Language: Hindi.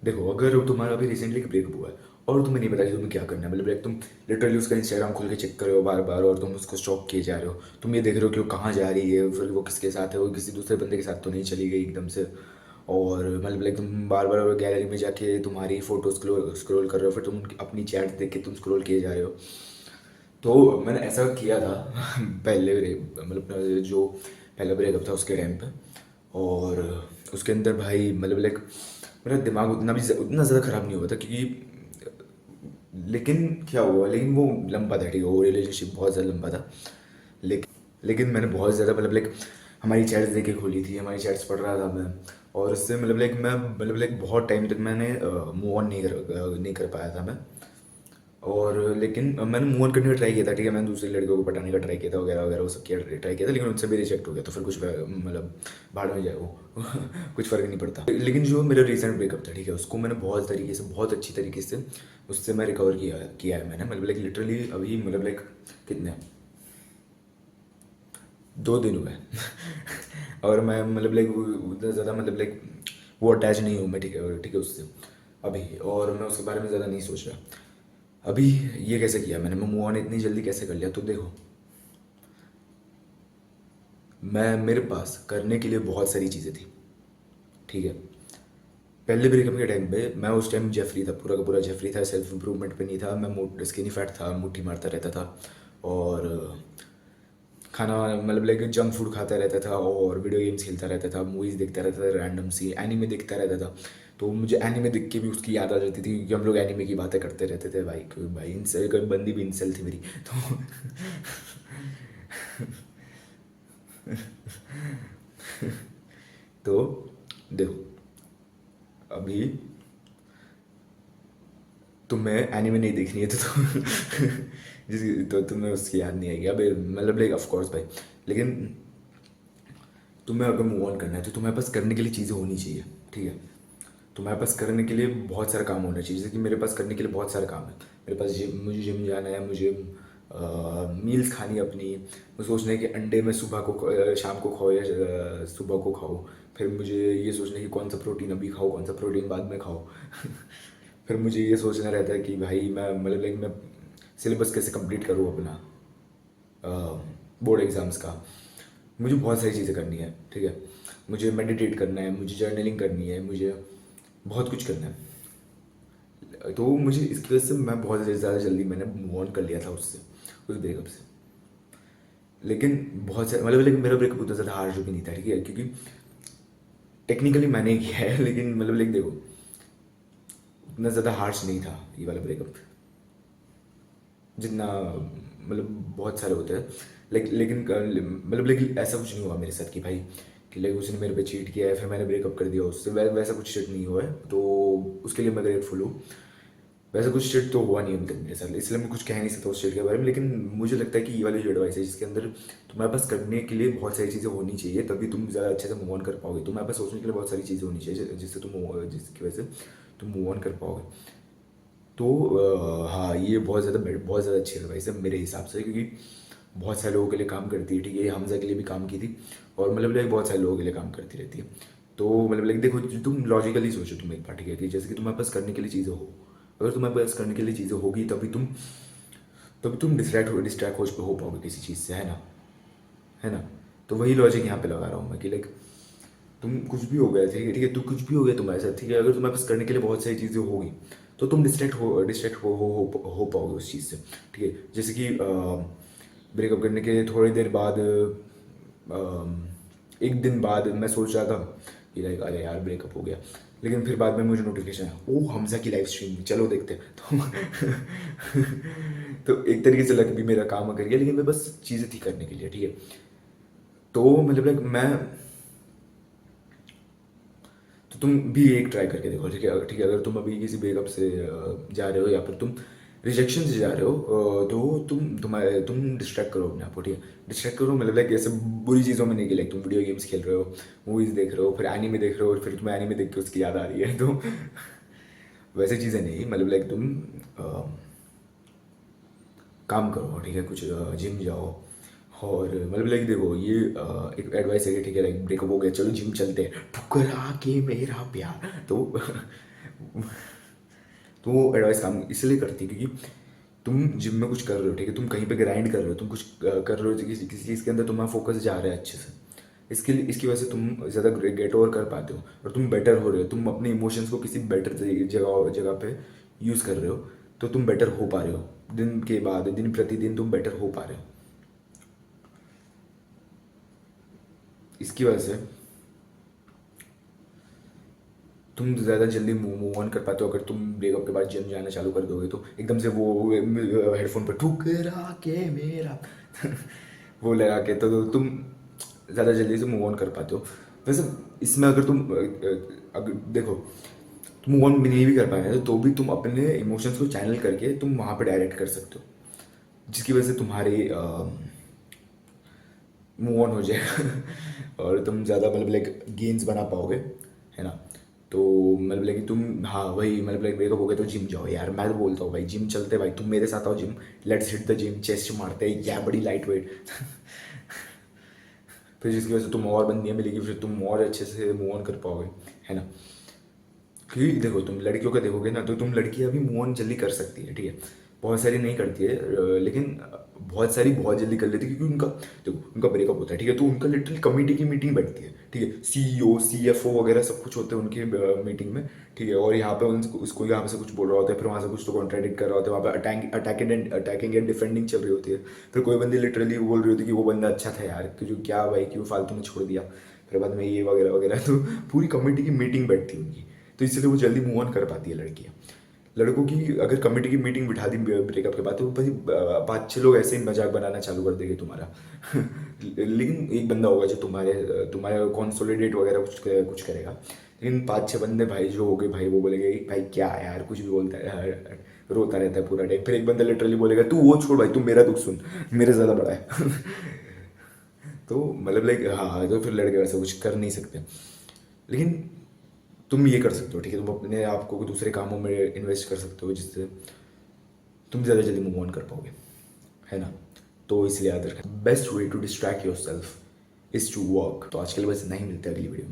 देखो, अगर तुम्हारा अभी रिसेंटली ब्रेकअप हुआ है और तुम्हें नहीं पता कि तुम्हें क्या करना है, मतलब लाइक तुम लिटरली उसका इंस्टाग्राम खोल के चेक कर रहे हो बार बार और तुम उसको स्टॉक किए जा रहे हो, तुम ये देख रहे हो कि वो कहाँ जा रही है, फिर वो किसके साथ है, वो किसी दूसरे बंदे के साथ तो नहीं चली गई एकदम से। और मतलब लाइक तुम बार बार गैलरी में जाके तुम्हारी फोटो स्क्रोल कर रहे हो, फिर तुम अपनी चैट देख के तुम स्क्रोल किए जा रहे हो। तो मैंने ऐसा किया था पहले मतलब जो पहला ब्रेकअप था उसके टाइम पे। और उसके अंदर भाई मतलब लाइक मेरा दिमाग उतना ज़्यादा ख़राब नहीं हुआ था, क्योंकि लेकिन क्या हुआ, लेकिन वो लंबा था, ठीक है, वो रिलेशनशिप बहुत ज़्यादा लंबा था। लेकिन मैंने बहुत ज़्यादा मतलब लाइक हमारी चैट्स देखे खोली थी, हमारी चैट्स पढ़ रहा था मैं। और उससे मतलब लाइक मैं मतलब लाइक बहुत टाइम तक मैंने मूव ऑन नहीं कर पाया था मैं। और लेकिन मैंने मूव ऑन करने का ट्राई किया था, ठीक है, मैंने दूसरी लड़कियों को पटाने का ट्राई किया था वगैरह वगैरह, वो सब किया ट्राई किया था, लेकिन उनसे भी रिजेक्ट हो गया, तो फिर कुछ मतलब भाड़ में जाए वो कुछ फ़र्क नहीं पड़ता। लेकिन जो मेरा रीसेंट ब्रेकअप था, ठीक है, उसको मैंने बहुत तरीके से, बहुत अच्छी तरीके से उससे मैं रिकवर किया किया है मैंने, मतलब लाइक लिटरली अभी मतलब लाइक कितने 2 दिन हुए और मैं मतलब लाइक उतना ज़्यादा मतलब लाइक वो अटैच नहीं हूँ मैं, ठीक है उससे अभी, और मैं उसके बारे में ज़्यादा नहीं सोच रहा अभी। ये कैसे किया मैंने, मैं मूव ऑन इतनी जल्दी कैसे कर लिया, तो देखो, मैं मेरे पास करने के लिए बहुत सारी चीज़ें थी, ठीक है। पहले ब्रेकअप के टाइम पे मैं उस टाइम जेफरी था, पूरा का पूरा जेफरी था, सेल्फ इम्प्रूवमेंट पे नहीं था मैं, स्किनी फैट था, मुट्ठी मारता रहता था। और खाना मतलब लाइक जंक फूड खाता रहता था और वीडियो गेम्स खेलता रहता था, मूवीज़ देखता रहता था, रैंडम सी एनीमे देखता रहता था। तो मुझे एनीमे देख के भी उसकी याद आ जाती थी, क्योंकि हम लोग एनीमे की बातें करते रहते थे भाई, क्योंकि भाई इंसल कोई बंदी भी इंसल थी मेरी तो तो देखो, अभी तुम्हें एनिमे नहीं देखनी है जिस तो तुम्हें उसकी याद नहीं आएगी, अब मतलब लाइक ऑफ कोर्स भाई। लेकिन तुम्हें अगर मूव ऑन करना है तो तुम्हारे पास करने के लिए चीज़ें होनी चाहिए, ठीक है। तुम्हारे पास करने के लिए बहुत सारा काम होना चाहिए, जैसे कि मेरे पास करने के लिए बहुत सारा काम है। मेरे पास मुझे जिम जाना है, मुझे मील्स खानी है अपनी, मुझे सोचना है कि अंडे में सुबह को शाम को खाओ या सुबह को खाओ। फिर मुझे ये सोचना है कि कौन सा प्रोटीन अभी खाओ, कौन सा प्रोटीन बाद में खाओ फिर मुझे ये सोचना रहता है कि भाई मैं मतलब लाइक मैं सिलेबस कैसे कंप्लीट करूँ अपना बोर्ड एग्ज़ाम्स का। मुझे बहुत सारी चीज़ें करनी है, ठीक है। मुझे मेडिटेट करना है, मुझे जर्नलिंग करनी है, मुझे बहुत कुछ करना है। तो मुझे इसकी वजह से मैं बहुत ज़्यादा जल्दी मैंने मूव ऑन कर लिया था उससे, उस ब्रेकअप से। लेकिन बहुत सारे मतलब लेकिन मेरा ब्रेकअप उतना ज़्यादा हार्ड भी नहीं था, ठीक है, क्योंकि टेक्निकली मैंने ही किया है लेकिन मतलब लाइक देखो, उतना ज़्यादा हार्श नहीं था ये वाला ब्रेकअप, जितना मतलब बहुत सारे होते हैं। लेकिन मतलब लेकिन ऐसा कुछ नहीं हुआ मेरे साथ कि भाई कि लाइक उसने मेरे पे चीट किया है फिर मैंने ब्रेकअप कर दिया उससे, वैसा कुछ शिट नहीं हुआ है, तो उसके लिए मैं ग्रेटफुल हूँ। वैसा कुछ शिट तो हुआ नहीं अभी तक मेरे साथ, इसलिए मैं कुछ कह नहीं सकता उस शिट के बारे में। लेकिन मुझे लगता है कि ये वाली जो एडवाइस है जिसके अंदर तुम्हारे पास करने के लिए बहुत सारी चीज़ें होनी चाहिए, तभी तुम ज़्यादा अच्छे से मूव ऑन कर पाओगे। तुम्हारे पास सोचने के लिए बहुत सारी चीज़ें होनी चाहिए जिसकी वजह से तुम मूव ऑन कर पाओगे। तो हाँ, ये बहुत ज़्यादा अच्छी एडवाइस है मेरे हिसाब से, क्योंकि बहुत सारे लोगों के लिए काम करती है, ठीक है, ये हमज़ा के लिए भी काम की थी और मतलब लाइक बहुत सारे लोगों के लिए काम करती रहती है। तो मतलब लाइक देखो, तुम लॉजिकली सोचो, तुम एक बार, ठीक है, कि जैसे कि तुम्हारे पास करने के लिए चीज़ें हो, अगर तुम्हारे पास करने के लिए चीज़ें होगी तभी तुम डिस्ट्रैक्ट हो पाओगे किसी चीज़ से, है ना। तो वही लॉजिक यहाँ पे लगा रहा हूँ मैं कि लाइक तुम कुछ भी हो गया, ठीक है, तो कुछ भी हो गया तुम्हारे साथ, ठीक है, अगर तुम्हारे पास करने के लिए बहुत सारी चीज़ें होगी तो तुम डिस्ट्रैक्ट हो पाओगे उस चीज़ से, ठीक है। जैसे कि ब्रेकअप करने के थोड़ी देर बाद, एक दिन बाद मैं सोच रहा था कि लाइक अरे यार ब्रेकअप हो गया, लेकिन फिर बाद में मुझे नोटिफिकेशन है, ओ हमजा की लाइव स्ट्रीम, चलो देखते हैं तो तो एक तरीके से लग भी मेरा काम कर गया, लेकिन मैं बस चीज़ें थी करने के लिए, ठीक है। तो मतलब लाइक मैं, तो तुम भी एक ट्राई करके देखो, ठीक है, अगर तुम अभी किसी ब्रेकअप से जा रहे हो या फिर तुम रिजेक्शन से जा रहे हो, तो तुम डिस्ट्रैक्ट करो अपने आप को, ठीक है। डिस्ट्रैक्ट करो मतलब लाइक ऐसे बुरी चीज़ों में नहीं, कि लाइक तुम वीडियो गेम्स खेल रहे हो, मूवीज़ देख रहे हो, फिर एनीमे देख रहे हो और फिर तुम्हें एनीमे देख के उसकी याद आ रही है तो वैसे चीज़ें नहीं, मतलब लाइक तुम अ, काम करो, ठीक है, कुछ जिम जाओ। और मतलब लाइक देखो, ये एक एडवाइस है कि ठीक है, लाइक ब्रेकअप हो गया, चलो जिम चलते हैं, ठुकरा के मेरा प्यार तो तो वो एडवाइस काम इसलिए करती है क्योंकि तुम जिम में कुछ कर रहे हो, ठीक है, तुम कहीं पे ग्राइंड कर रहे हो, तुम कुछ कर रहे हो, किसी किसी चीज़ के अंदर तुम्हारा फोकस जा रहा है अच्छे से, इसके लिए इसकी वजह से तुम ज़्यादा गेट ओवर कर पाते हो और तुम बेटर हो रहे हो, तुम अपने इमोशंस को किसी बेटर जगह जगह पे यूज़ कर रहे हो, तो तुम बेटर हो पा रहे हो, दिन के बाद दिन प्रतिदिन तुम बेटर हो पा रहे हो। इसकी वजह से तुम ज़्यादा जल्दी मूव ऑन कर पाते हो। अगर तुम ब्रेकअप के बाद जिम जाना चालू कर दोगे तो एकदम से वो हेडफोन पर ठुकरा के मेरा वो लगा के तो तुम ज़्यादा जल्दी से मूव ऑन कर पाते हो। वैसे इसमें अगर तुम अगर देखो, तुम मूव ऑन नहीं भी कर पाए तो भी तुम अपने इमोशंस को चैनल करके तुम वहाँ पर डायरेक्ट कर सकते हो, जिसकी वजह से तुम्हारे मूव ऑन हो जाएगा और तुम ज़्यादा मतलब लाइक गेन्स बना पाओगे, है ना। तो मतलब लाइक तुम, हाँ वही मतलब लाइक ब्रेकअप हो गया तो जिम जाओ यार, मैं तो बोलता हूँ भाई जिम चलते भाई, तुम मेरे साथ आओ gym, let's hit the gym, chest मारते हैं या बड़ी लाइट वेट फिर जिसकी वजह से तुम और बंदियाँ मिलेगी, फिर तुम और अच्छे से मूव ऑन कर पाओगे, है ना। क्योंकि देखो तुम लड़कियों का देखोगे ना तो तुम लड़कियां भी मूव ऑन जल्दी कर सकती है, ठीक है, बहुत सारी नहीं करती है, लेकिन बहुत सारी बहुत जल्दी कर लेती है क्योंकि उनका देखो उनका ब्रेकअप होता है, ठीक है, तो उनका लिटरली कमेटी की मीटिंग बैठती है, ठीक है, सीईओ सीएफओ वगैरह सब कुछ होते हैं उनकी मीटिंग में, ठीक है, और यहाँ पे उसको यहाँ से कुछ बोल रहा होता है, फिर वहाँ से कुछ तो कॉन्ट्राडिक्ट कर रहा होता है, वहाँ पे अटैकिंग एंड डिफेंडिंग चल रही होती है, फिर कोई बंदी लिटरली बोल रही होती है कि वो बंदा अच्छा था यार, कि जो क्या भाई क्यों फालतू में छोड़ दिया, फिर बाद में ये वगैरह वगैरह, तो पूरी कमेटी की मीटिंग बैठती है उनकी, तो इसलिए वो जल्दी मूव ऑन कर पाती है लड़कियाँ। लड़कों की अगर कमेटी की मीटिंग बिठा दी ब्रेकअप के बाद तो भाई 5-6 लोग ऐसे ही मजाक बनाना चालू कर देंगे तुम्हारा लेकिन एक बंदा होगा जो तुम्हारे तुम्हारे कॉन्सोलिडेट वगैरह कुछ करेगा, लेकिन 5-6 बंदे भाई जो हो गए भाई वो बोलेंगे भाई क्या यार कुछ भी बोलता है, रोता रहता है पूरा टाइम, फिर एक बंदा लिटरली बोलेगा तू वो छोड़ भाई, तू मेरा दुख सुन, मेरे ज़्यादा बड़ा है तो मतलब लाइक हाँ, तो फिर लड़के वैसे कुछ कर नहीं सकते, लेकिन तुम ये कर सकते हो, ठीक है, तुम अपने आप को दूसरे कामों में इन्वेस्ट कर सकते हो जिससे तुम ज़्यादा जल्दी मूव ऑन कर पाओगे, है ना। तो इसलिए याद रखना, best way to distract yourself is to work. तो आज के लिए बस नहीं, मिलते अगली वीडियो में।